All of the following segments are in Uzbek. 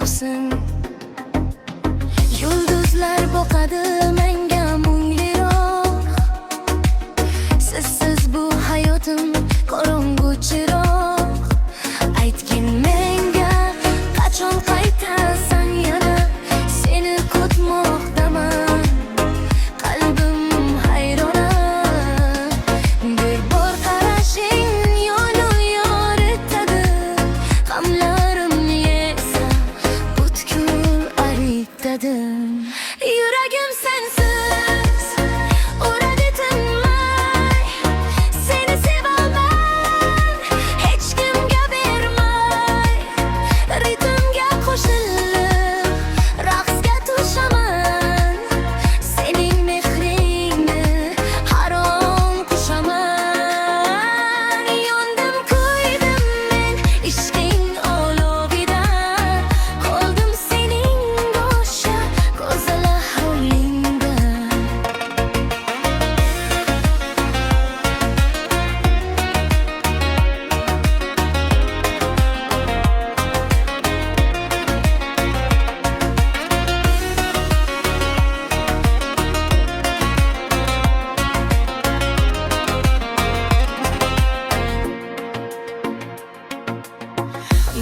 bo'lsin. Yulduzlar boqadi menga mungliroq. Sizsiz bu hayotim qorong'u chiroq. Aytgin menga qachon qaytasan yana, seni kutmoqdaman. Qalbim hayrona, bir bor qarashing yo'lni yoritadi. G'amlarimni esa butkul aritadi. Yuragim sensiz uradi tinmay, seni sevaman hech kimga bermay. Ritmga qo'shilib raqsga tushaman, sening mehringni harom qushaman. Yondim kuydim men ishqing olovidan, qoldim sening go'sha ko'zlar hovlingdan.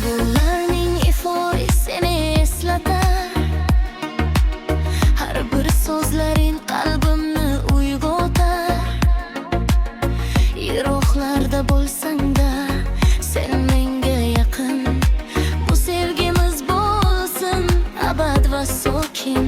Gullarning ifori seni eslatar, har bir so'zlaring qalbimni uyg'otar. Yiroqlarda bo'lsang-da sen menga yaqin, bu sevgimiz bo'lsin abad va sokin.